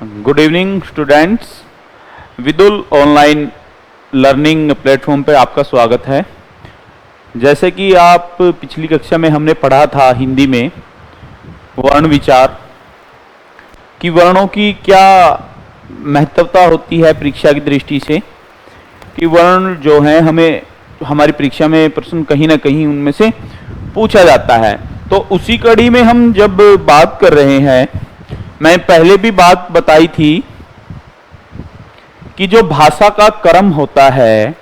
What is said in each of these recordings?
Good evening students. Vidul online learning platform पे आपका स्वागत है। जैसे कि आप पिछली कक्षा में हमने पढ़ा था हिंदी में वर्ण विचार कि वर्णों की क्या महत्वता होती है परीक्षा की दृष्टि से, कि वर्ण जो है हमें हमारी परीक्षा में प्रश्न कहीं ना कहीं उनमें से पूछा जाता है। तो उसी कड़ी में हम जब बात कर रहे हैं, मैं पहले भी बात बताई थी कि जो भाषा का क्रम होता है,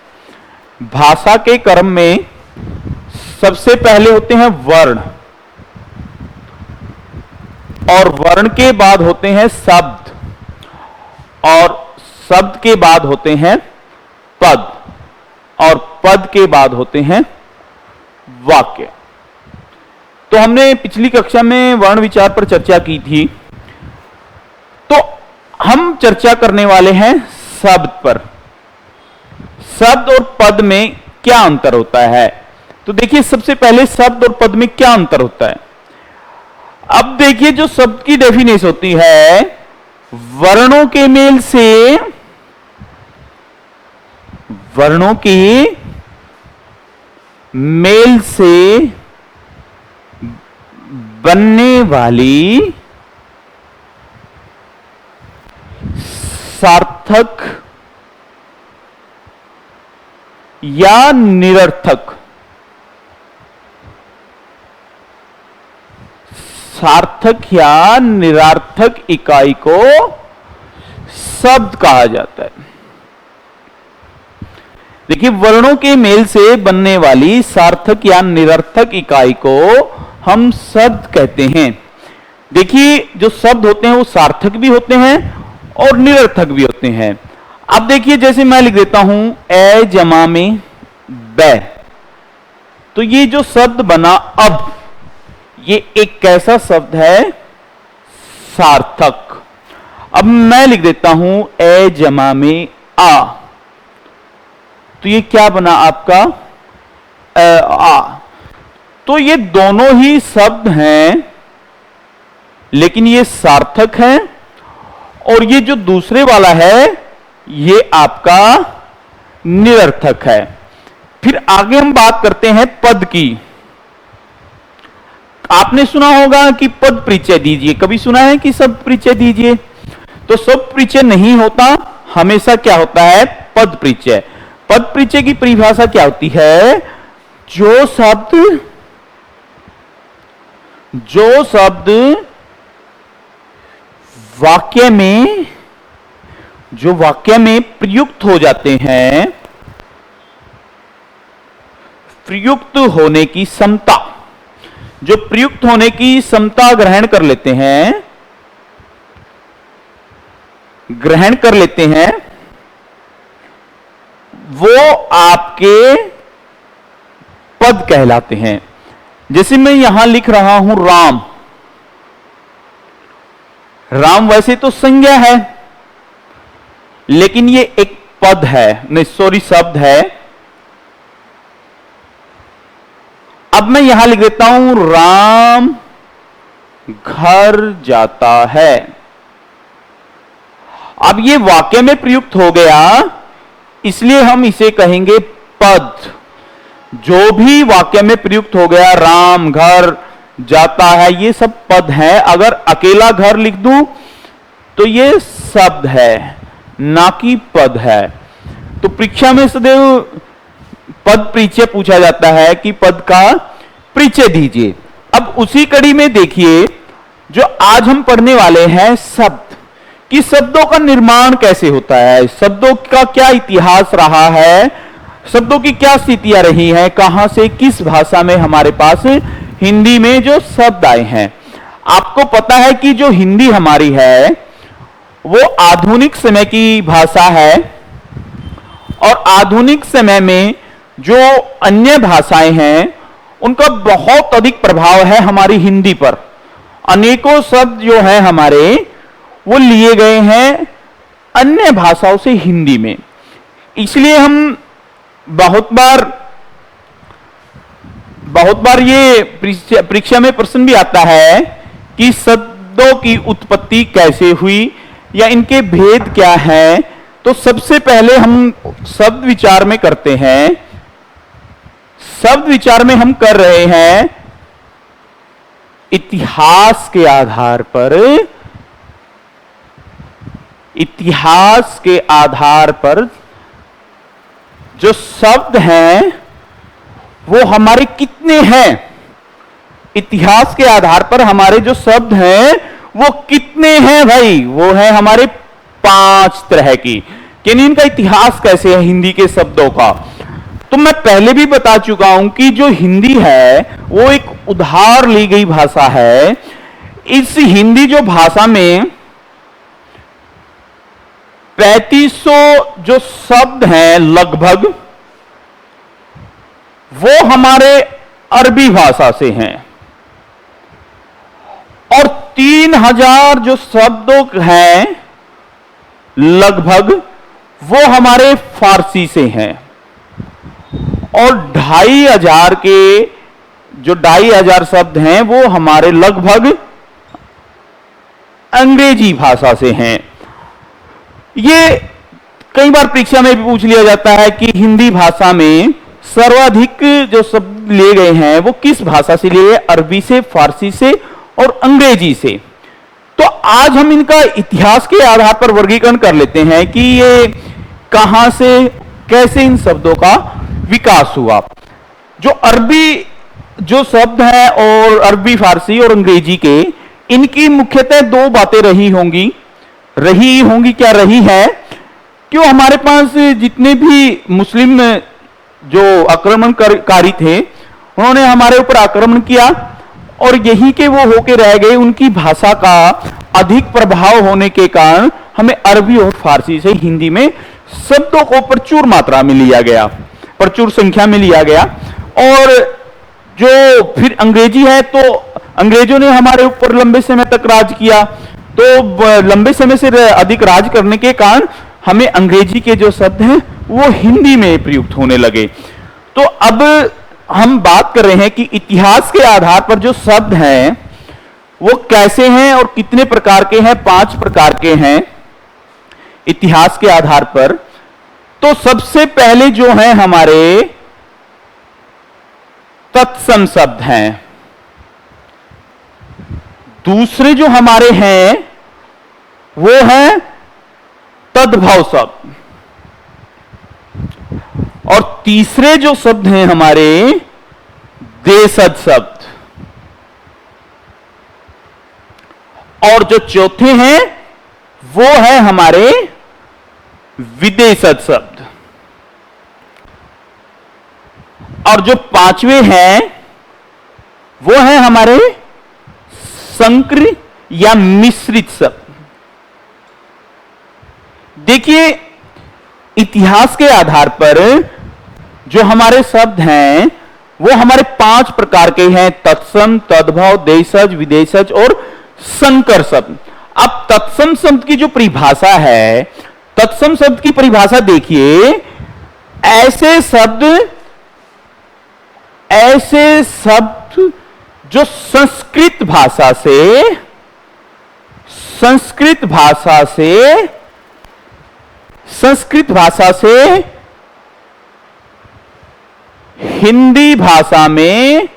भाषा के क्रम में सबसे पहले होते हैं वर्ण और वर्ण के बाद होते हैं शब्द और शब्द के बाद होते हैं पद और पद के बाद होते हैं वाक्य। तो हमने पिछली कक्षा में वर्ण विचार पर चर्चा की थी, तो हम चर्चा करने वाले हैं शब्द पर। शब्द और पद में क्या अंतर होता है? तो देखिए, सबसे पहले शब्द और पद में क्या अंतर होता है। अब देखिए, जो शब्द की डेफिनेशन होती है, वर्णों के मेल से बनने वाली सार्थक या निरर्थक, सार्थक या निरर्थक इकाई को शब्द कहा जाता है। देखिए, वर्णों के मेल से बनने वाली सार्थक या निरर्थक इकाई को हम शब्द कहते हैं। देखिए, जो शब्द होते हैं वो सार्थक भी होते हैं और निरर्थक भी होते हैं। अब देखिए, जैसे मैं लिख देता हूं ए जमा में बै, तो ये जो शब्द बना, अब ये एक कैसा शब्द है? सार्थक। अब मैं लिख देता हूं ए जमा में आ, तो ये क्या बना आपका? आ। तो ये दोनों ही शब्द हैं, लेकिन ये सार्थक है और ये जो दूसरे वाला है ये आपका निरर्थक है। फिर आगे हम बात करते हैं पद की। आपने सुना होगा कि पद परिचय दीजिए, कभी सुना है कि शब्द परिचय दीजिए? तो शब्द परिचय नहीं होता, हमेशा क्या होता है? पद परिचय। पद परिचय की परिभाषा क्या होती है? जो शब्द वाक्य में प्रयुक्त हो जाते हैं, प्रयुक्त होने की क्षमता, जो प्रयुक्त होने की क्षमता ग्रहण कर लेते हैं, वो आपके पद कहलाते हैं। जैसे मैं यहां लिख रहा हूं राम। राम वैसे तो संज्ञा है, लेकिन ये एक पद है, नहीं सॉरी शब्द है। अब मैं यहां लिख देता हूं राम घर जाता है। अब ये वाक्य में प्रयुक्त हो गया, इसलिए हम इसे कहेंगे पद। जो भी वाक्य में प्रयुक्त हो गया, राम घर जाता है, ये सब पद है। अगर अकेला घर लिख दूं तो ये शब्द है, ना कि पद है। तो परीक्षा में सदैव पद परिचय पूछा जाता है कि पद का परिचय दीजिए। अब उसी कड़ी में देखिए, जो आज हम पढ़ने वाले हैं शब्द, कि शब्दों का निर्माण कैसे होता है, शब्दों का क्या इतिहास रहा है, शब्दों की क्या स्थितियां रही हैं, कहां से किस भाषा में हमारे पास हिंदी में जो शब्द आए हैं। आपको पता है कि जो हिंदी हमारी है वो आधुनिक समय की भाषा है और आधुनिक समय में जो अन्य भाषाएं हैं उनका बहुत अधिक प्रभाव है हमारी हिंदी पर। अनेकों शब्द जो हैं हमारे, वो लिए गए हैं अन्य भाषाओं से हिंदी में। इसलिए हम बहुत बार ये परीक्षा में प्रश्न भी आता है कि शब्दों की उत्पत्ति कैसे हुई या इनके भेद क्या हैं, तो सबसे पहले हम शब्द विचार में करते हैं। शब्द विचार में हम कर रहे हैं इतिहास के आधार पर। इतिहास के आधार पर जो शब्द हैं वो हमारे कितने हैं, इतिहास के आधार पर हमारे जो शब्द हैं वो कितने हैं भाई, वो है हमारे 5 तरह की। यानी इनका इतिहास कैसे है हिंदी के शब्दों का। तो मैं पहले भी बता चुका हूं कि जो हिंदी है वो एक उधार ली गई भाषा है। इस हिंदी जो भाषा में 3500 जो शब्द हैं लगभग, वो हमारे अरबी भाषा से हैं, और 3000 जो शब्द हैं लगभग वो हमारे फारसी से हैं, और 2500 के जो 2500 शब्द हैं वो हमारे लगभग अंग्रेजी भाषा से हैं। ये कई बार परीक्षा में भी पूछ लिया जाता है कि हिंदी भाषा में सर्वाधिक जो शब्द लिए गए हैं वो किस भाषा से लिए गए, अरबी से, फारसी से और अंग्रेजी से। तो आज हम इनका इतिहास के आधार पर वर्गीकरण कर लेते हैं कि ये कहां से कैसे इन शब्दों का विकास हुआ। जो अरबी जो शब्द हैं और अरबी, फारसी और अंग्रेजी के, इनकी मुख्यतः 2 बातें रही होंगी क्या रही है, क्यों हमारे पास जितने भी मुस्लिम जो आक्रमणकारी थे उन्होंने हमारे ऊपर आक्रमण किया, और यही के वो होके रह गए। उनकी भाषा का अधिक प्रभाव होने के कारण हमें अरबी और फारसी से हिंदी में शब्दों को प्रचुर मात्रा में लिया गया, प्रचुर संख्या में लिया गया। और जो फिर अंग्रेजी है, तो अंग्रेजों ने हमारे ऊपर लंबे समय तक राज किया, तो लंबे समय से अधिक राज करने के कारण हमें अंग्रेजी के जो शब्द हैं वो हिंदी में प्रयुक्त होने लगे। तो अब हम बात कर रहे हैं कि इतिहास के आधार पर जो शब्द हैं वो कैसे हैं और कितने प्रकार के हैं। 5 प्रकार के हैं इतिहास के आधार पर। तो सबसे पहले जो हैं हमारे तत्सम शब्द हैं। दूसरे जो हमारे हैं वो हैं तद्भव शब्द, और तीसरे जो शब्द हैं हमारे देशज शब्द, और जो चौथे हैं वो है हमारे विदेशज शब्द, और जो 5वें हैं वो है हमारे संकर या मिश्रित शब्द। देखिए, इतिहास के आधार पर जो हमारे शब्द हैं वो हमारे 5 प्रकार के हैं: तत्सम, तद्भव, देशज, विदेशज और संकर शब्द। अब तत्सम शब्द की जो परिभाषा है, तत्सम शब्द की परिभाषा देखिए, ऐसे शब्द जो संस्कृत भाषा से हिंदी भाषा में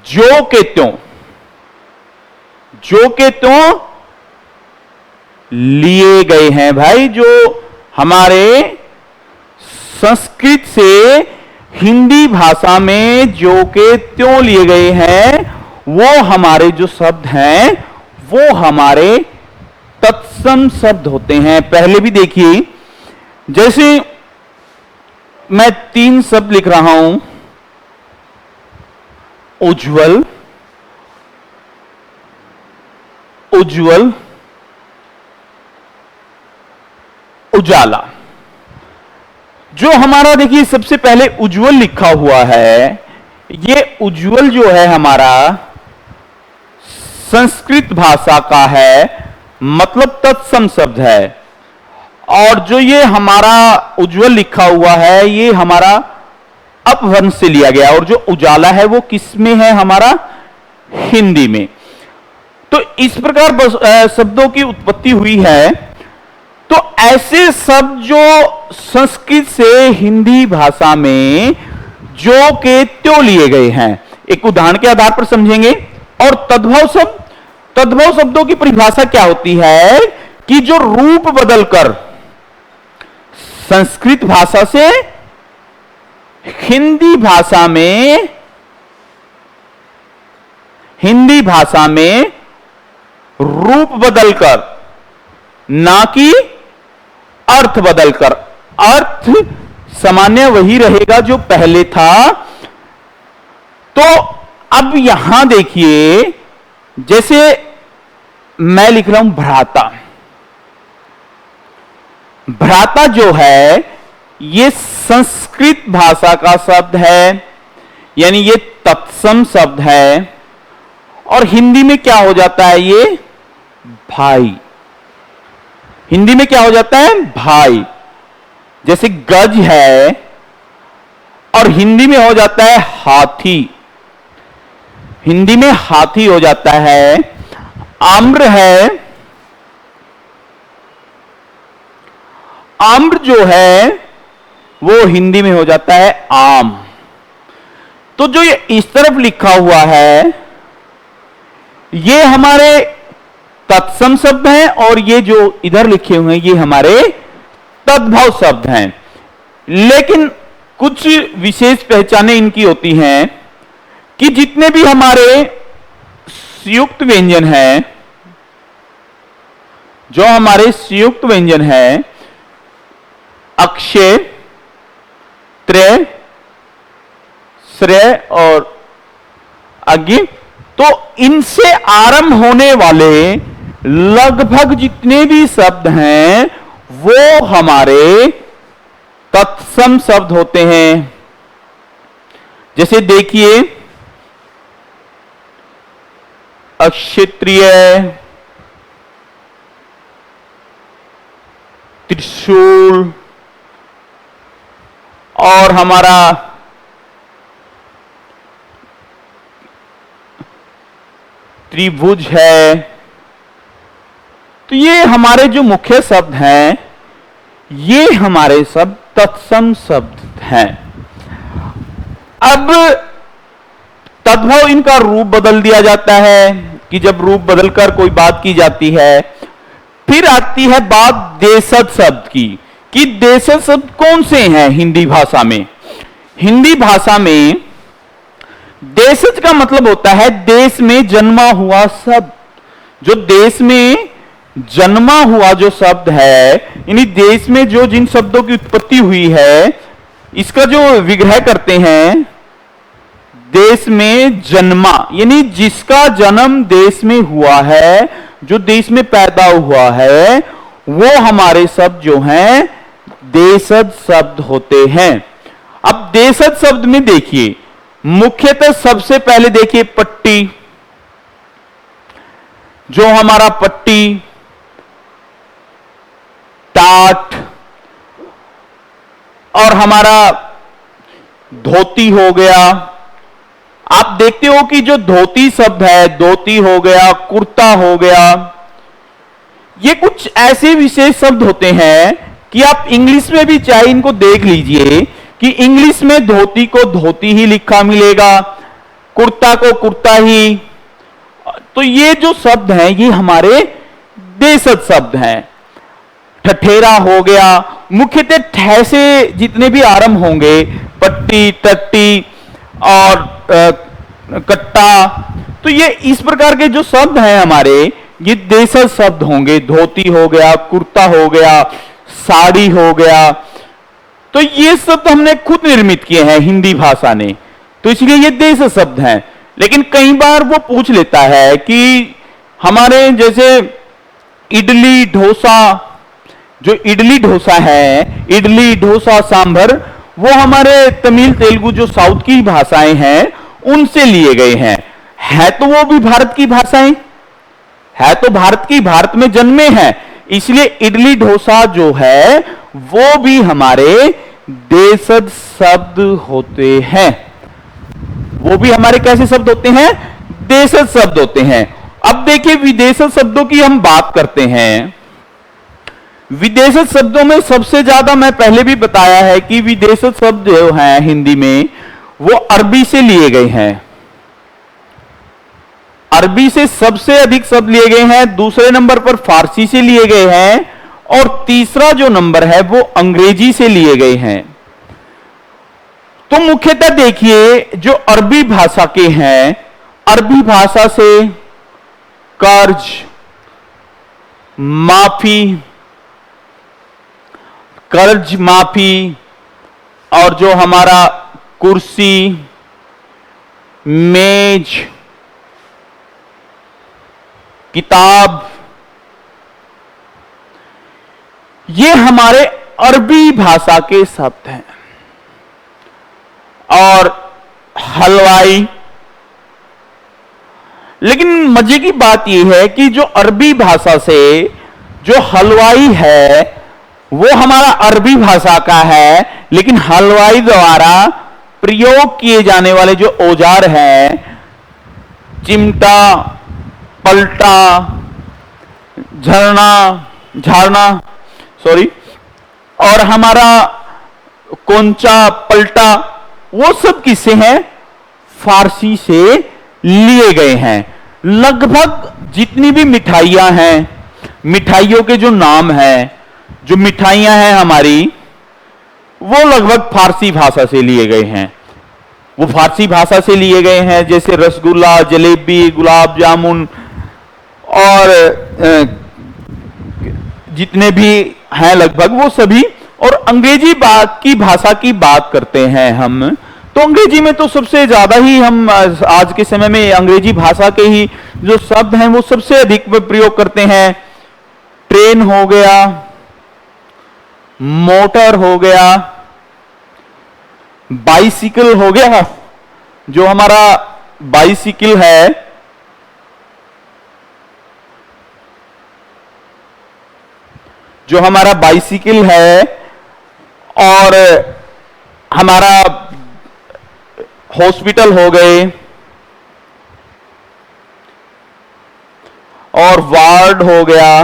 जो के त्यों लिए गए हैं भाई। जो हमारे संस्कृत से हिंदी भाषा में जो के त्यों लिए गए हैं, वो हमारे जो शब्द हैं वो हमारे तत्सम शब्द होते हैं। पहले भी देखिए, जैसे मैं 3 शब्द लिख रहा हूं: उज्जवल, उज्जवल, उजाला। जो हमारा देखिए सबसे पहले उज्जवल लिखा हुआ है, ये उज्जवल जो है हमारा संस्कृत भाषा का है, मतलब तत्सम शब्द है। और जो ये हमारा उज्जवल लिखा हुआ है ये हमारा अपभ्रंश से लिया गया, और जो उजाला है वो किस में है, हमारा हिंदी में। तो इस प्रकार शब्दों की उत्पत्ति हुई है। तो ऐसे शब्द जो संस्कृत से हिंदी भाषा में जो के त्यों लिए गए हैं, एक उदाहरण के आधार पर समझेंगे। और तद्भव शब्दों की परिभाषा क्या होती है कि जो रूप बदलकर संस्कृत भाषा से हिंदी भाषा में रूप बदलकर, ना कि अर्थ बदलकर, अर्थ सामान्य वही रहेगा जो पहले था। तो अब यहां देखिए, जैसे मैं लिख रहा हूं भ्राता। भ्राता जो है ये संस्कृत भाषा का शब्द है, यानी ये तत्सम शब्द है। और हिंदी में क्या हो जाता है, ये भाई। हिंदी में क्या हो जाता है, भाई। जैसे गज है और हिंदी में हो जाता है हाथी, हिंदी में हाथी हो जाता है। आम्र है, आम्र जो है वो हिंदी में हो जाता है आम। तो जो ये इस तरफ लिखा हुआ है ये हमारे तत्सम शब्द हैं, और ये जो इधर लिखे हुए हैं ये हमारे तद्भव शब्द हैं। लेकिन कुछ विशेष पहचानें इनकी होती हैं कि जितने भी हमारे संयुक्त व्यंजन हैं, जो हमारे संयुक्त व्यंजन हैं, अक्षय, त्रय, श्रेय और अज्ञ, तो इनसे आरंभ होने वाले लगभग जितने भी शब्द हैं वो हमारे तत्सम शब्द होते हैं। जैसे देखिए, अक्षत्रिय, त्रिशूल, और हमारा त्रिभुज है। तो ये हमारे जो मुख्य शब्द हैं ये हमारे सब तत्सम शब्द हैं। अब तद्भव इनका रूप बदल दिया जाता है कि जब रूप बदलकर कोई बात की जाती है। फिर आती है बात देशज शब्द की, कि देशज शब्द कौन से हैं हिंदी भाषा में। हिंदी भाषा में देशज का मतलब होता है देश में जन्मा हुआ शब्द। जो देश में जन्मा हुआ जो शब्द है, यानी देश में जो जिन शब्दों की उत्पत्ति हुई है, इसका जो विग्रह करते हैं, देश में जन्मा, यानी जिसका जन्म देश में हुआ है, जो देश में पैदा हुआ है, वो हमारे शब्द जो हैं देशज शब्द होते हैं। अब देशज शब्द में देखिए, मुख्यतः सबसे पहले देखिए पट्टी, जो हमारा पट्टी, टाट, और हमारा धोती हो गया। आप देखते हो कि जो धोती शब्द है, धोती हो गया, कुर्ता हो गया, ये कुछ ऐसे विशेष शब्द होते हैं कि आप इंग्लिश में भी चाहे इनको देख लीजिए कि इंग्लिश में धोती को धोती ही लिखा मिलेगा, कुर्ता को कुर्ता ही। तो ये जो शब्द हैं ये हमारे देशज शब्द हैं। ठठेरा हो गया, मुख्यतः ठ से जितने भी आरंभ होंगे, पट्टी, टट्टी और कट्टा, तो ये इस प्रकार के जो शब्द हैं हमारे, ये देशज शब्द होंगे। धोती हो गया, कुर्ता हो गया, साड़ी हो गया, तो ये शब्द हमने खुद निर्मित किए हैं हिंदी भाषा ने, तो इसलिए ये देशज शब्द हैं। लेकिन कई बार वो पूछ लेता है कि हमारे जैसे इडली डोसा, जो इडली डोसा है, इडली डोसा सांभर, वो हमारे तमिल तेलुगु जो साउथ की भाषाएं हैं उनसे लिए गए हैं। है तो वो भी भारत की भाषाएं, है तो भारत की, भारत में जन्मे हैं, इसलिए इडली डोसा जो है वो भी हमारे देशज शब्द होते हैं। वो भी हमारे कैसे शब्द होते हैं, देशज शब्द होते हैं। अब देखिए विदेशज शब्दों की हम बात करते हैं। विदेशज शब्दों में सबसे ज्यादा, मैं पहले भी बताया है कि विदेशज शब्द जो हैं हिंदी में वो अरबी से लिए गए हैं। अरबी से सबसे अधिक शब्द लिए गए हैं, दूसरे नंबर पर फारसी से लिए गए हैं, और तीसरा जो नंबर है वो अंग्रेजी से लिए गए हैं। तो मुख्यतः देखिए जो अरबी भाषा के हैं, अरबी भाषा से कर्ज, माफी, कर्ज माफी, और जो हमारा कुर्सी, मेज, किताब, ये हमारे अरबी भाषा के शब्द हैं। और हलवाई, लेकिन मजे की बात यह है कि जो अरबी भाषा से जो हलवाई है वो हमारा अरबी भाषा का है, लेकिन हलवाई द्वारा प्रयोग किए जाने वाले जो औजार हैं, चिमटा, पलटा, झाड़ना, और हमारा कोंचा, पलटा, वो सब किससे हैं? फारसी से लिए गए हैं। लगभग जितनी भी मिठाइयां हैं, मिठाइयों के जो नाम हैं, जो मिठाइयां हैं हमारी, वो लगभग फारसी भाषा से लिए गए हैं। वो फारसी भाषा से लिए गए हैं, जैसे रसगुल्ला, जलेबी, गुलाब जामुन, और जितने भी हैं लगभग वो सभी। और अंग्रेजी की भाषा की बात करते हैं हम, तो अंग्रेजी में तो सबसे ज्यादा ही हम आज के समय में अंग्रेजी भाषा के ही जो शब्द हैं वो सबसे अधिक प्रयोग करते हैं। ट्रेन हो गया, मोटर हो गया, बाइसिकल हो गया, जो हमारा बाइसिकल है, जो हमारा बाइसिकल है, और हमारा हॉस्पिटल हो गए, और वार्ड हो गया।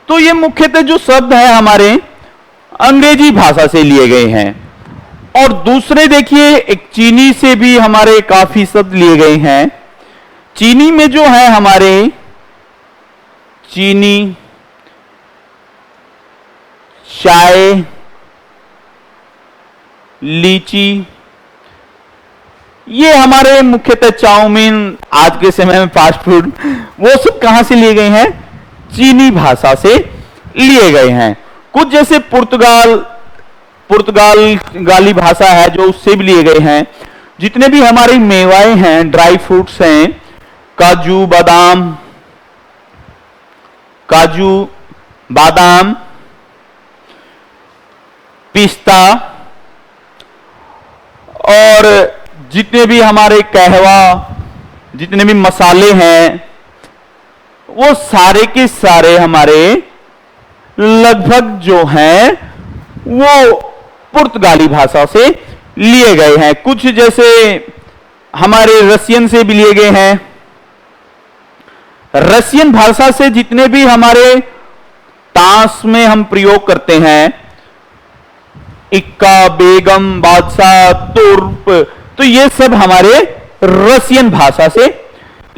तो ये मुख्यतः जो शब्द हैं हमारे अंग्रेजी भाषा से लिए गए हैं। और दूसरे देखिए, एक चीनी से भी हमारे काफी शब्द लिए गए हैं। चीनी में जो है हमारे चीनी, चाय, लीची, ये हमारे मुख्यतः चाउमीन, आज के समय में फास्ट फूड, वो सब कहां से लिए गए हैं? चीनी भाषा से लिए गए हैं। कुछ जैसे पुर्तगाली भाषा है जो उससे भी लिए गए हैं। जितने भी हमारी मेवाएं हैं, ड्राई फ्रूट्स हैं, काजू बादाम, पिस्ता, और जितने भी हमारे कहवा, जितने भी मसाले हैं, वो सारे के सारे हमारे लगभग जो हैं वो पुर्तगाली भाषा से लिए गए हैं। कुछ जैसे हमारे रशियन से भी लिए गए हैं। रशियन भाषा से जितने भी हमारे ताश में हम प्रयोग करते हैं, इक्का, बेगम, बादशाह, तुर्प, तो ये सब हमारे रशियन भाषा से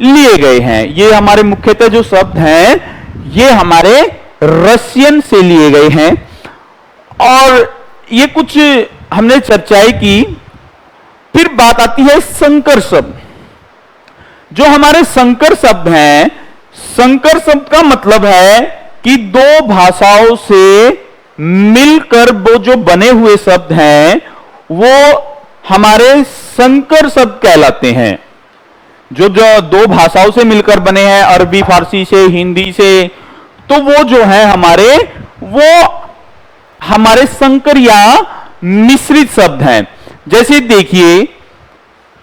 लिए गए हैं। ये हमारे मुख्यतः जो शब्द हैं ये हमारे रशियन से लिए गए हैं। और ये कुछ हमने चर्चाएं की। फिर बात आती है संकर शब्द। जो हमारे संकर शब्द हैं, संकर शब्द का मतलब है कि दो भाषाओं से मिलकर वो जो बने हुए शब्द हैं वो हमारे संकर शब्द कहलाते हैं। जो दो भाषाओं से मिलकर बने हैं, अरबी, फारसी से, हिंदी से, तो वो जो है वो हमारे संकर या मिश्रित शब्द हैं। जैसे देखिए,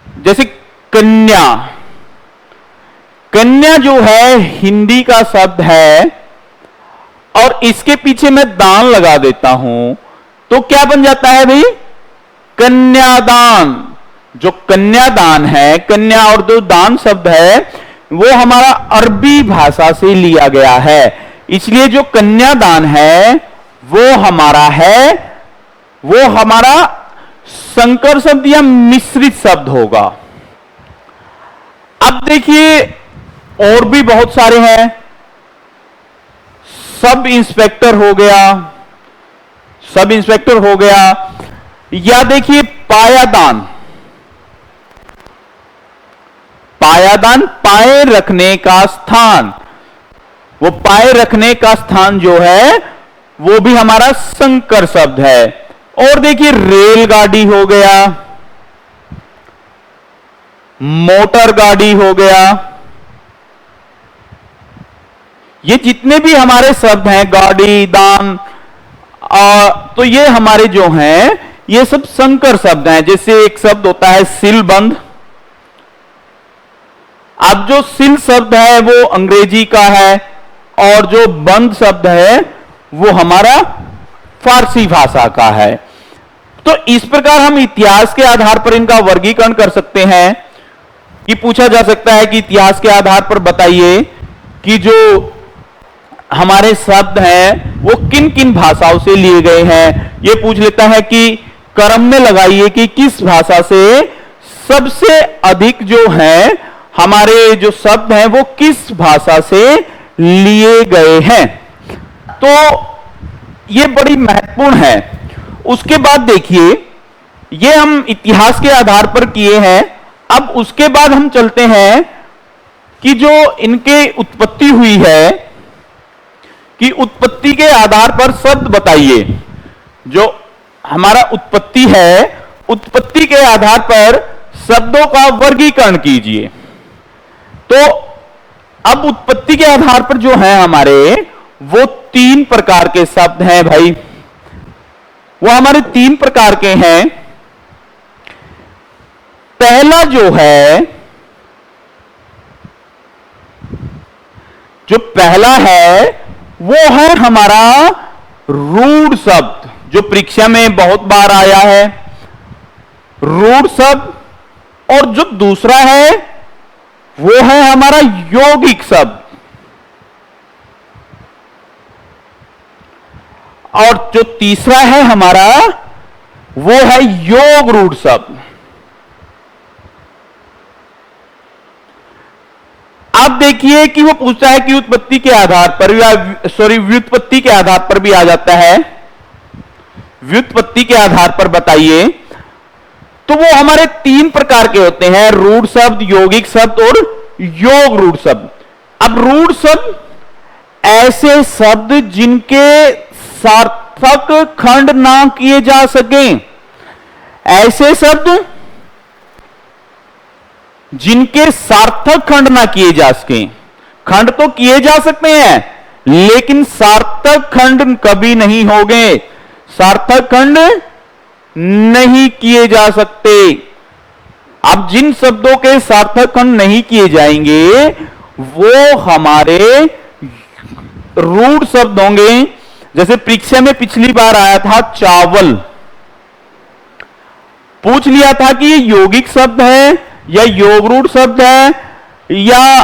जैसे कन्या, कन्या जो है हिंदी का शब्द है, और इसके पीछे मैं दान लगा देता हूं तो क्या बन जाता है भाई? कन्यादान। जो कन्यादान है, कन्या और जो दान शब्द है, वो हमारा अरबी भाषा से लिया गया है। इसलिए जो कन्यादान है वो हमारा संकर शब्द या मिश्रित शब्द होगा। अब देखिए और भी बहुत सारे हैं। सब इंस्पेक्टर हो गया, या देखिए पायादान पाए रखने का स्थान, वो पाए रखने का स्थान जो है वो भी हमारा संकर शब्द है। और देखिए रेलगाड़ी हो गया, मोटर गाड़ी हो गया, ये जितने भी हमारे शब्द हैं, गाड़ी, दान, तो ये हमारे जो हैं ये सब संकर शब्द हैं। जैसे एक शब्द होता है सिलबंद। अब जो सिल शब्द है वो अंग्रेजी का है और जो बंद शब्द है वो हमारा फारसी भाषा का है। तो इस प्रकार हम इतिहास के आधार पर इनका वर्गीकरण कर सकते हैं कि पूछा जा सकता है कि इतिहास के आधार पर बताइए कि जो हमारे शब्द हैं वो किन किन भाषाओं से लिए गए हैं। ये पूछ लेता है कि क्रम में लगाइए कि किस भाषा से सबसे अधिक जो है हमारे जो शब्द हैं वो किस भाषा से लिए गए हैं। तो ये बड़ी महत्वपूर्ण है। उसके बाद देखिए ये हम इतिहास के आधार पर किए हैं। अब उसके बाद हम चलते हैं कि जो इनके उत्पत्ति हुई है कि उत्पत्ति के आधार पर शब्द बताइए। जो हमारा उत्पत्ति है, उत्पत्ति के आधार पर शब्दों का वर्गीकरण कीजिए। तो अब उत्पत्ति के आधार पर जो है हमारे वो 3 प्रकार के शब्द हैं भाई। वो हमारे 3 प्रकार के हैं। पहला जो है, जो पहला है वो है हमारा रूढ़ शब्द, जो परीक्षा में बहुत बार आया है, रूढ़ शब्द। और जो दूसरा है वो है हमारा यौगिक शब्द। और जो तीसरा है हमारा वो है योग रूढ़ शब्द। आप देखिए कि वो पूछता है कि उत्पत्ति के आधार पर या व्युत्पत्ति के आधार पर भी आ जाता है। व्युत्पत्ति के आधार पर बताइए। तो वो हमारे 3 प्रकार के होते हैं, रूढ़ शब्द, यौगिक शब्द और योग रूढ़ शब्द। अब रूढ़ शब्द ऐसे शब्द जिनके सार्थक खंड ना किए जा सके, ऐसे शब्द जिनके सार्थक खंड ना किए जा सके। खंड तो किए जा सकते हैं लेकिन सार्थक खंड कभी नहीं होंगे, सार्थक खंड नहीं किए जा सकते। अब जिन शब्दों के सार्थक खंड नहीं किए जाएंगे वो हमारे रूढ़ शब्द होंगे। जैसे परीक्षा में पिछली बार आया था चावल, पूछ लिया था कि ये यौगिक शब्द है या योग रूढ़ शब्द है या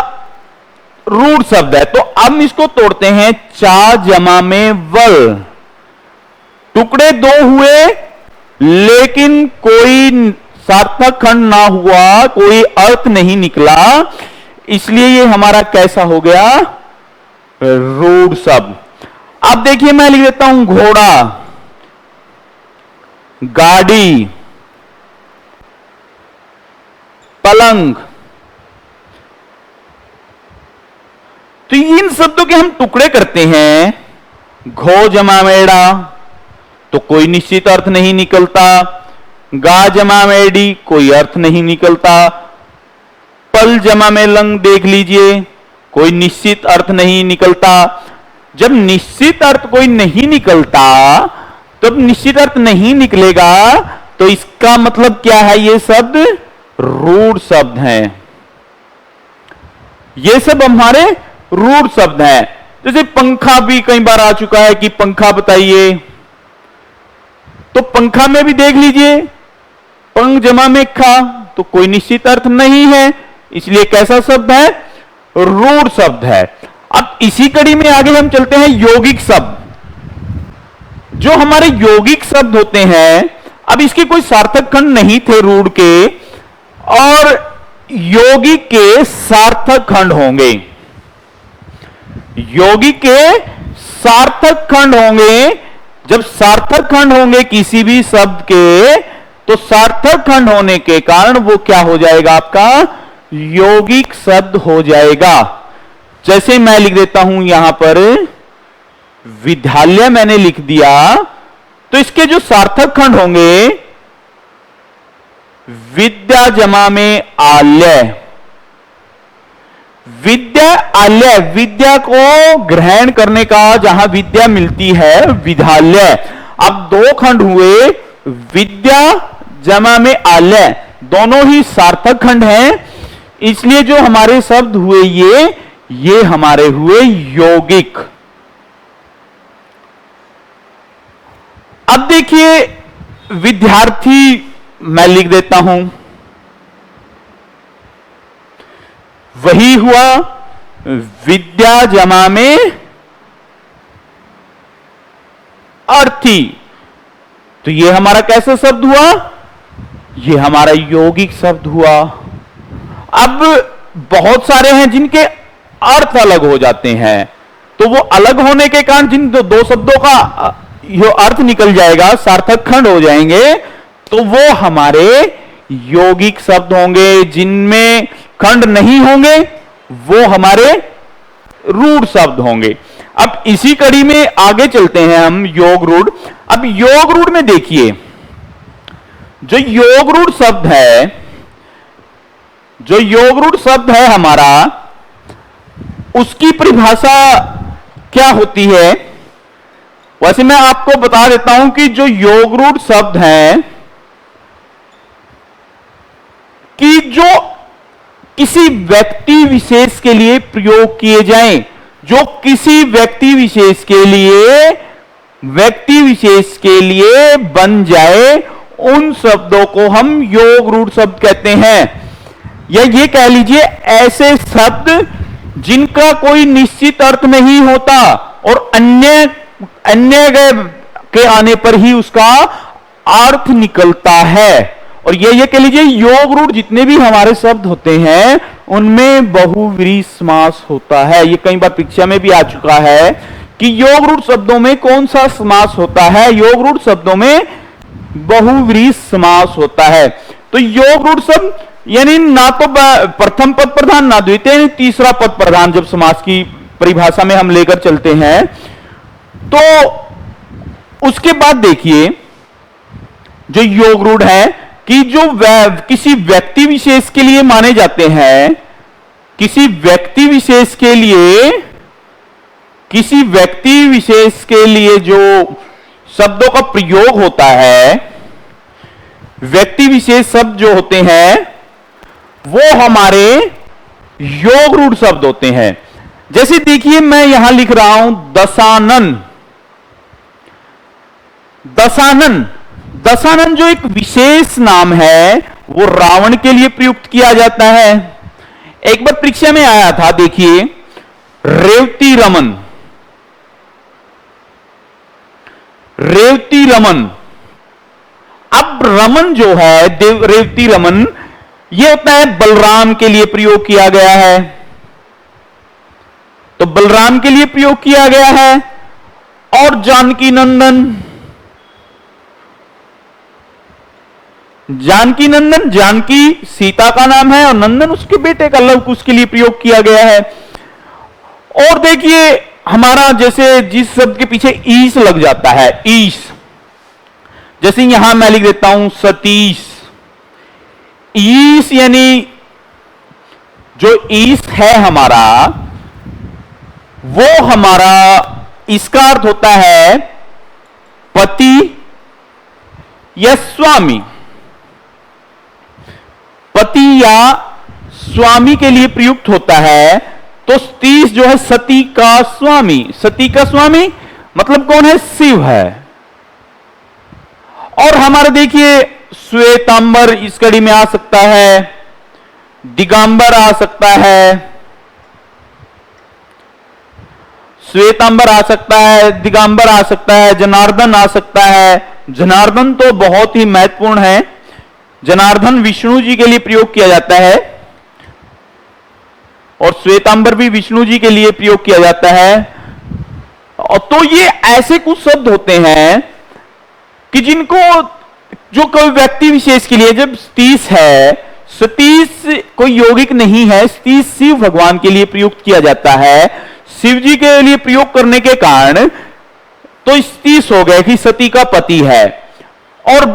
रूढ़ शब्द है। तो अब इसको तोड़ते हैं, चा जमा में वल, टुकड़े 2 हुए लेकिन कोई सार्थक खंड ना हुआ, कोई अर्थ नहीं निकला, इसलिए ये हमारा कैसा हो गया, रूढ़ शब्द। अब देखिए मैं लिख देता हूं घोड़ा, गाड़ी, पलंग। तो इन शब्दों के हम टुकड़े करते हैं, घो जमा मेड़ा तो कोई निश्चित अर्थ नहीं निकलता, गा जमा मेडी कोई अर्थ नहीं निकलता, पल जमा में लंग देख लीजिए कोई निश्चित अर्थ नहीं निकलता। जब निश्चित अर्थ कोई नहीं निकलता, तब निश्चित अर्थ नहीं निकलेगा तो इसका मतलब क्या है, ये शब्द रूढ़ शब्द हैं। ये सब हमारे रूढ़ शब्द हैं। जैसे पंखा भी कई बार आ चुका है कि पंखा बताइए, तो पंखा में भी देख लीजिए पंख जमा में खा तो कोई निश्चित अर्थ नहीं है, इसलिए कैसा शब्द है, रूढ़ शब्द है। अब इसी कड़ी में आगे हम चलते हैं यौगिक शब्द। जो हमारे यौगिक शब्द होते हैं, अब इसके कोई सार्थक खंड नहीं थे रूढ़ के, और यौगिक के सार्थक खंड होंगे। यौगिक के सार्थक खंड होंगे। जब सार्थक खंड होंगे किसी भी शब्द के, तो सार्थक खंड होने के कारण वो क्या हो जाएगा, आपका यौगिक शब्द हो जाएगा। जैसे मैं लिख देता हूं यहां पर विद्यालय, मैंने लिख दिया, तो इसके जो सार्थक खंड होंगे, विद्या जमा में आलय, विद्या आलय, विद्या को ग्रहण करने का जहां विद्या मिलती है, विद्यालय। अब दो खंड हुए, विद्या जमा में आलय, दोनों ही सार्थक खंड हैं, इसलिए जो हमारे शब्द हुए ये हमारे हुए यौगिक। अब देखिए विद्यार्थी मैं लिख देता हूं, वही हुआ विद्या जमा में अर्थी, तो ये हमारा कैसा शब्द हुआ, ये हमारा यौगिक शब्द हुआ। अब बहुत सारे हैं जिनके अर्थ अलग हो जाते हैं, तो वो अलग होने के कारण जिन दो शब्दों का यो अर्थ निकल जाएगा, सार्थक खंड हो जाएंगे, तो वो हमारे यौगिक शब्द होंगे। जिनमें खंड नहीं होंगे वो हमारे रूढ़ शब्द होंगे। अब इसी कड़ी में आगे चलते हैं हम योग रूढ़। अब योग रूढ़ में देखिए, जो योग रूढ़ शब्द है, जो योग रूढ़ शब्द है हमारा, उसकी परिभाषा क्या होती है। वैसे मैं आपको बता देता हूं कि जो योग रूढ़ शब्द हैं, कि जो किसी व्यक्ति विशेष के लिए प्रयोग किए जाएं, जो किसी व्यक्ति विशेष के लिए बन जाए, उन शब्दों को हम योग रूढ़ शब्द कहते हैं। या ये कह लीजिए ऐसे शब्द जिनका कोई निश्चित अर्थ नहीं होता और अन्य के आने पर ही उसका अर्थ निकलता है। और ये कह लीजिए योग रूढ़ जितने भी हमारे शब्द होते हैं उनमें बहुव्रीहि समास होता है। ये कई बार परीक्षा में भी आ चुका है कि योग रूढ़ शब्दों में कौन सा समास होता है। योग रूढ़ शब्दों में बहुव्रीहि समास होता है। तो योग रूढ़ शब्द यानी ना तो प्रथम पद प्रधान, ना द्वितीय, तीसरा पद प्रधान। जब समास की परिभाषा में हम लेकर चलते हैं, तो उसके बाद देखिए जो योग रूढ़ है कि जो किसी व्यक्ति विशेष के लिए माने जाते हैं, किसी व्यक्ति विशेष के लिए जो शब्दों का प्रयोग होता है, व्यक्ति विशेष शब्द जो होते हैं वो हमारे योग रूढ़ शब्द होते हैं। जैसे देखिए मैं यहां लिख रहा हूं दशानन। दशानन जो एक विशेष नाम है वो रावण के लिए प्रयुक्त किया जाता है। एक बार परीक्षा में आया था, देखिए रेवती रमन। अब रमन जो है, रेवती रमन, ये होता है बलराम के लिए प्रयोग किया गया है। तो बलराम के लिए प्रयोग किया गया है। और जानकी नंदन, जानकी सीता का नाम है और नंदन उसके बेटे का, लव कुश के लिए प्रयोग किया गया है। और देखिए हमारा जैसे जिस शब्द के पीछे ईश लग जाता है, ईश, जैसे यहां मैं लिख देता हूं सतीश। ईश यानी जो ईश है हमारा, वो हमारा इसका अर्थ होता है पति या स्वामी। पति या स्वामी के लिए प्रयुक्त होता है। तो तीस जो है सती का स्वामी। सती का स्वामी मतलब कौन है, शिव है। और हमारे देखिए श्वेतांबर इस कड़ी में आ सकता है, दिगंबर आ सकता है, श्वेतांबर आ सकता है, दिगंबर आ सकता है, जनार्दन आ सकता है। जनार्दन तो बहुत ही महत्वपूर्ण है। जनार्दन विष्णु जी के लिए प्रयोग किया जाता है और श्वेतांबर भी विष्णु जी के लिए प्रयोग किया जाता है। और तो ये ऐसे कुछ शब्द होते हैं कि जिनको जो कोई व्यक्ति विशेष के लिए, जब सतीश है, सतीश कोई यौगिक नहीं है, सतीश शिव भगवान के लिए प्रयुक्त किया जाता है। शिव जी के लिए प्रयोग करने के कारण तो सतीश हो गया कि सती का पति है। और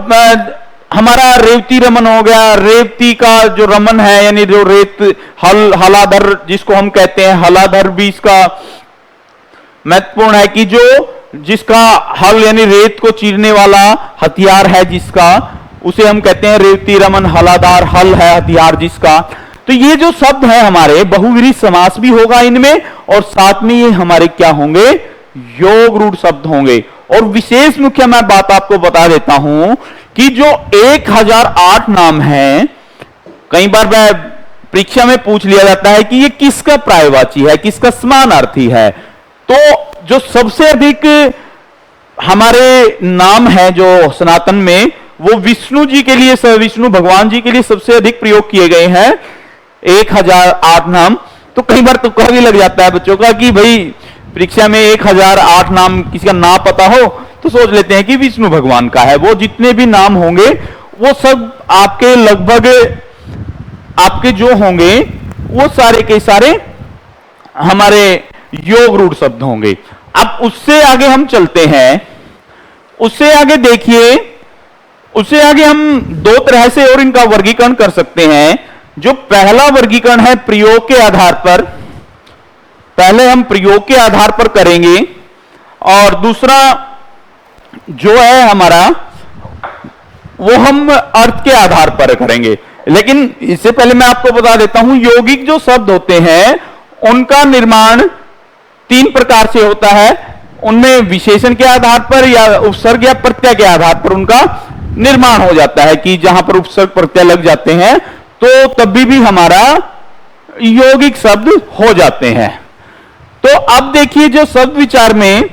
हमारा रेवती रमन हो गया, रेवती का जो रमन है यानी जो रेत हलाधर जिसको हम कहते हैं, हलाधर भी इसका महत्वपूर्ण है कि जो जिसका हल यानी रेत को चीरने वाला हथियार है जिसका, उसे हम कहते हैं रेवती रमन, हलादार हल है हथियार जिसका। तो ये जो शब्द है हमारे बहुव्रीहि समास भी होगा इनमें, और साथ में ये हमारे क्या होंगे, योग रूढ़ शब्द होंगे। और विशेष मुख्य मैं बात आपको बता देता हूं कि जो 1008 नाम हैं, कई बार परीक्षा में पूछ लिया जाता है कि ये किसका पर्यायवाची है, किसका समानार्थी है। तो जो सबसे अधिक हमारे नाम है जो सनातन में, वो विष्णु जी के लिए, विष्णु भगवान जी के लिए सबसे अधिक प्रयोग किए गए हैं 1008 नाम। तो कई बार तुक्का भी लग जाता है बच्चों का कि भाई परीक्षा में 1008 नाम किसी का ना पता हो तो सोच लेते हैं कि विष्णु भगवान का है। वो जितने भी नाम होंगे वो सब आपके लगभग आपके जो होंगे वो सारे के सारे हमारे योग रूढ़ शब्द होंगे। अब उससे आगे हम चलते हैं, उससे आगे देखिए, उससे आगे हम दो तरह से और इनका वर्गीकरण कर सकते हैं। जो पहला वर्गीकरण है प्रयोग के आधार पर, पहले हम प्रयोग के आधार पर करेंगे, और दूसरा जो है हमारा वो हम अर्थ के आधार पर करेंगे। लेकिन इससे पहले मैं आपको बता देता हूं, यौगिक जो शब्द होते हैं उनका निर्माण 3 प्रकार से होता है। उनमें विशेषण के आधार पर या उपसर्ग या प्रत्यय के आधार पर उनका निर्माण हो जाता है कि जहां पर उपसर्ग प्रत्यय लग जाते हैं तो तभी भी हमारा यौगिक शब्द हो जाते हैं। तो अब देखिए जो शब्द विचार में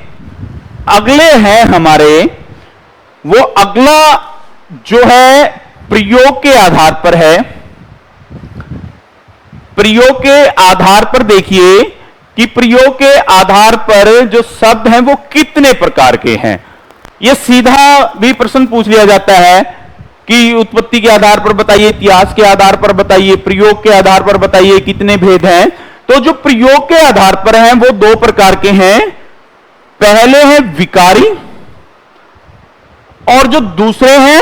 अगले हैं हमारे, वो अगला जो है प्रयोग के आधार पर है। प्रयोग के आधार पर देखिए कि प्रयोग के आधार पर जो शब्द हैं वो कितने प्रकार के हैं। यह सीधा भी प्रश्न पूछ लिया जाता है कि उत्पत्ति के आधार पर बताइए, इतिहास के आधार पर बताइए, प्रयोग के आधार पर बताइए कितने भेद हैं। तो जो प्रयोग के आधार पर हैं वो 2 प्रकार के हैं। पहले है विकारी और जो दूसरे हैं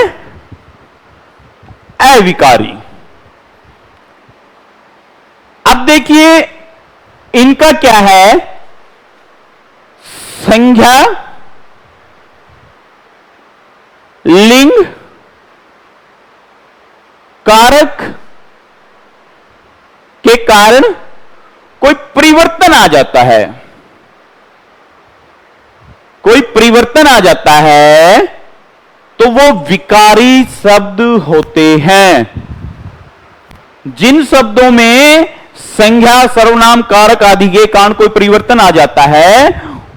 अविकारी। अब देखिए इनका क्या है, संज्ञा, लिंग, कारक के कारण कोई परिवर्तन आ जाता है, कोई परिवर्तन आ जाता है तो वो विकारी शब्द होते हैं। जिन शब्दों में संज्ञा, सर्वनाम, कारक आदि के कारण कोई परिवर्तन आ जाता है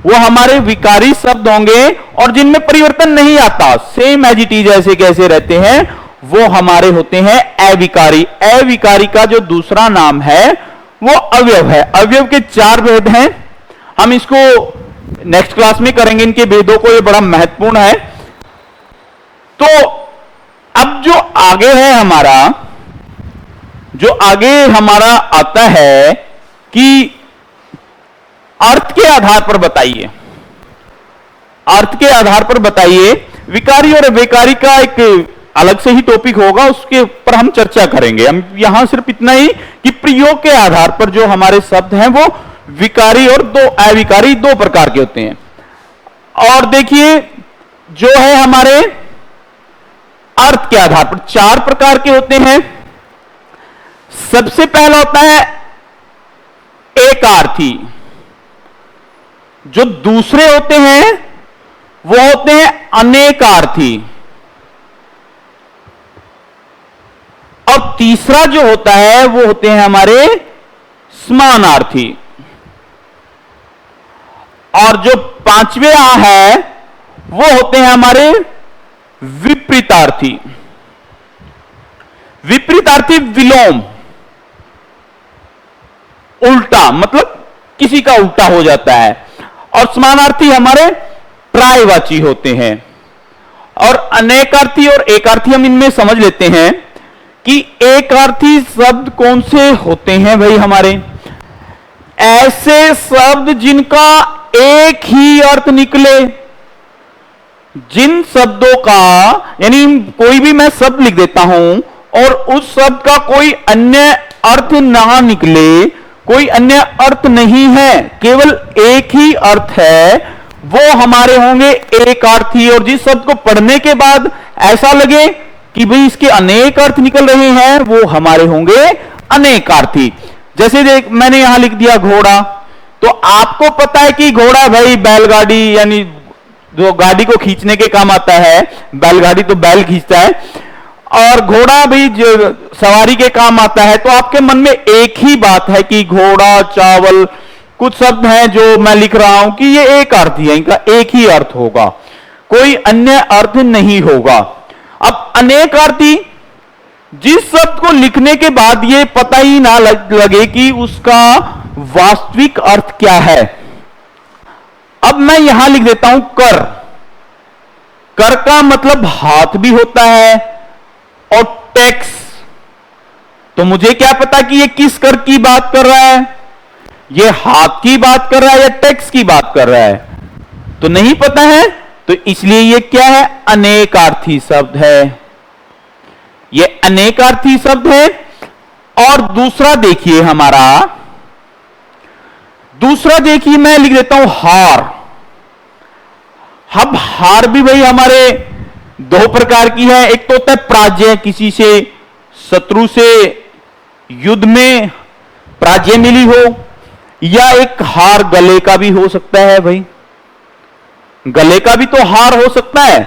वो हमारे विकारी शब्द होंगे, और जिनमें परिवर्तन नहीं आता, सेम एज इट इज ऐसे कैसे रहते हैं, वो हमारे होते हैं अविकारी। अविकारी का जो दूसरा नाम है वो अवयव है। अवयव के 4 भेद हैं, हम इसको नेक्स्ट क्लास में करेंगे इनके भेदों को, ये बड़ा महत्वपूर्ण है। तो अब जो आगे है हमारा, जो आगे हमारा आता है कि अर्थ के आधार पर बताइए, अर्थ के आधार पर बताइए। विकारी और अविकारी का एक अलग से ही टॉपिक होगा, उसके ऊपर हम चर्चा करेंगे। हम यहां सिर्फ इतना ही कि प्रयोग के आधार पर जो हमारे शब्द हैं वो विकारी और अविकारी 2 प्रकार के होते हैं। और देखिए जो है हमारे अर्थ के आधार पर 4 प्रकार के होते हैं। सबसे पहला होता है एकार्थी। जो दूसरे होते हैं वो होते हैं अनेकार्थी, और तीसरा जो होता है वो होते हैं हमारे समानार्थी। और जो पांचवे आ है वो होते हैं हमारे विपरीतार्थी। विपरीतार्थी विलोम, उल्टा, मतलब किसी का उल्टा हो जाता है। और समानार्थी हमारे प्रायवाची होते हैं। और अनेकार्थी और एकार्थी हम इनमें समझ लेते हैं कि एकार्थी शब्द कौन से होते हैं भाई हमारे, ऐसे शब्द जिनका एक ही अर्थ निकले। जिन शब्दों का, यानी कोई भी मैं शब्द लिख देता हूं और उस शब्द का कोई अन्य अर्थ ना निकले, कोई अन्य अर्थ नहीं है, केवल एक ही अर्थ है, वो हमारे होंगे एकार्थी। और जिस शब्द को पढ़ने के बाद ऐसा लगे कि भाई इसके अनेक अर्थ निकल रहे हैं, वो हमारे होंगे अनेकार्थी। जैसे देख, मैंने यहां लिख दिया घोड़ा, तो आपको पता है कि घोड़ा भाई बैलगाड़ी, यानी जो गाड़ी को खींचने के काम आता है, बैलगाड़ी तो बैल खींचता है, और घोड़ा भी जो सवारी के काम आता है। तो आपके मन में एक ही बात है कि घोड़ा, चावल, कुछ शब्द हैं जो मैं लिख रहा हूं कि ये एक अर्थ है, इनका एक ही अर्थ होगा, कोई अन्य अर्थ नहीं होगा। अब अनेकार्थी, जिस शब्द को लिखने के बाद ये पता ही ना लगे कि उसका वास्तविक अर्थ क्या है। अब मैं यहां लिख देता हूं कर। कर का मतलब हाथ भी होता है और टैक्स। तो मुझे क्या पता कि ये किस कर की बात कर रहा है, ये हाथ की बात कर रहा है या टैक्स की बात कर रहा है, तो नहीं पता है। तो इसलिए ये क्या है, अनेकार्थी शब्द है, ये अनेकार्थी शब्द है। और दूसरा देखिए हमारा, दूसरा देखिए मैं लिख देता हूं हार। अब हार भी भाई हमारे दो प्रकार की है। एक तो होता है पराजय, किसी से शत्रु से युद्ध में पराजय मिली हो, या एक हार गले का भी हो सकता है भाई, गले का भी तो हार हो सकता है।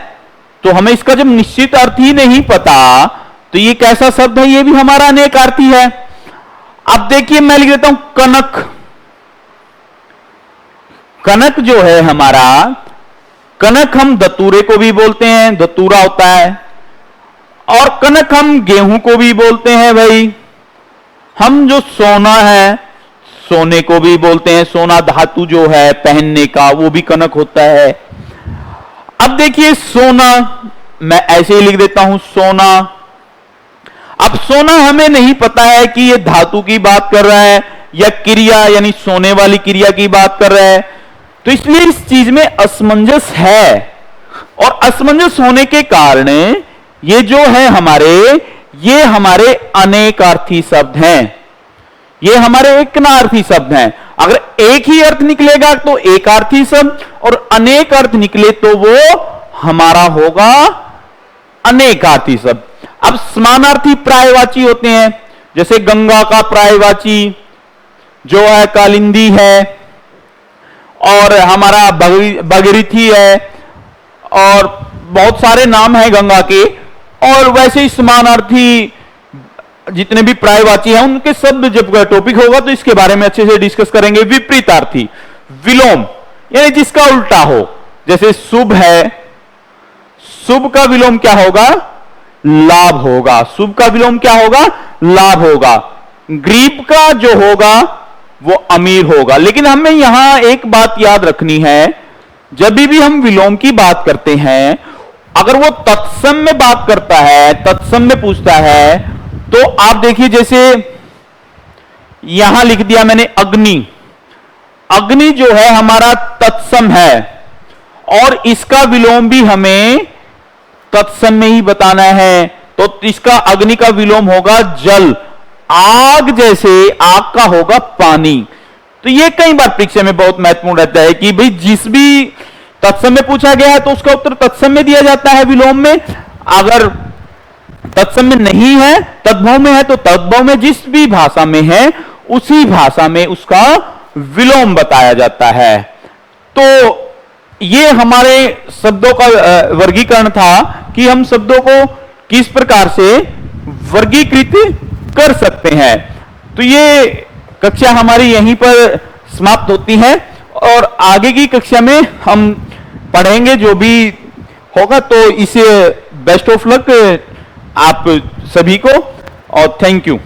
तो हमें इसका जब निश्चित अर्थ ही नहीं पता तो ये कैसा शब्द है, ये भी हमारा अनेकार्थी है। अब देखिए मैं लिख देता हूं कनक। कनक जो है हमारा, कनक हम दतूरे को भी बोलते हैं, दतूरा होता है। और कनक हम गेहूं को भी बोलते हैं भाई। हम जो सोना है, सोने को भी बोलते हैं, सोना धातु जो है पहनने का, वो भी कनक होता है। अब देखिए सोना, मैं ऐसे ही लिख देता हूं सोना। अब सोना हमें नहीं पता है कि ये धातु की बात कर रहा है या क्रिया, यानी सोने वाली क्रिया की बात कर रहा है। तो इसलिए इस चीज में असमंजस है, और असमंजस होने के कारण ये जो है हमारे, ये हमारे अनेकार्थी शब्द हैं, ये हमारे एकनार्थी शब्द हैं। अगर एक ही अर्थ निकलेगा तो एकार्थी शब्द, और अनेक अर्थ निकले तो वो हमारा होगा अनेकार्थी शब्द। अब समानार्थी प्रायवाची होते हैं, जैसे गंगा का प्रायवाची जो है कालिंदी है, और हमारा भगीरथी है, और बहुत सारे नाम हैं गंगा के। और वैसे ही समानार्थी जितने भी प्रायवाची हैं उनके शब्द जब टॉपिक होगा तो इसके बारे में अच्छे से डिस्कस करेंगे। विपरीतार्थी, विलोम, यानी जिसका उल्टा हो, जैसे शुभ है, शुभ का विलोम क्या होगा, लाभ होगा। शुभ का विलोम क्या होगा, लाभ होगा। गरीब का जो होगा वो अमीर होगा। लेकिन हमें यहां एक बात याद रखनी है, जब भी हम विलोम की बात करते हैं, अगर वो तत्सम में बात करता है, तत्सम में पूछता है, तो आप देखिए जैसे यहां लिख दिया मैंने अग्नि। अग्नि जो है हमारा तत्सम है, और इसका विलोम भी हमें तत्सम में ही बताना है। तो इसका अग्नि का विलोम होगा जल। आग जैसे आग का होगा पानी। तो ये कई बार परीक्षा में बहुत महत्वपूर्ण रहता है कि भाई जिस भी तत्सम में पूछा गया है तो उसका उत्तर तत्सम में दिया जाता है विलोम में। अगर तत्सम में नहीं है, तद्भव में है, तो तद्भव में जिस भी भाषा में है उसी भाषा में उसका विलोम बताया जाता है। तो ये हमारे शब्दों का वर्गीकरण था कि हम शब्दों को किस प्रकार से वर्गीकृत कर सकते हैं। तो ये कक्षा हमारी यहीं पर समाप्त होती है, और आगे की कक्षा में हम पढ़ेंगे जो भी होगा। तो इसे बेस्ट ऑफ लक आप सभी को और थैंक यू।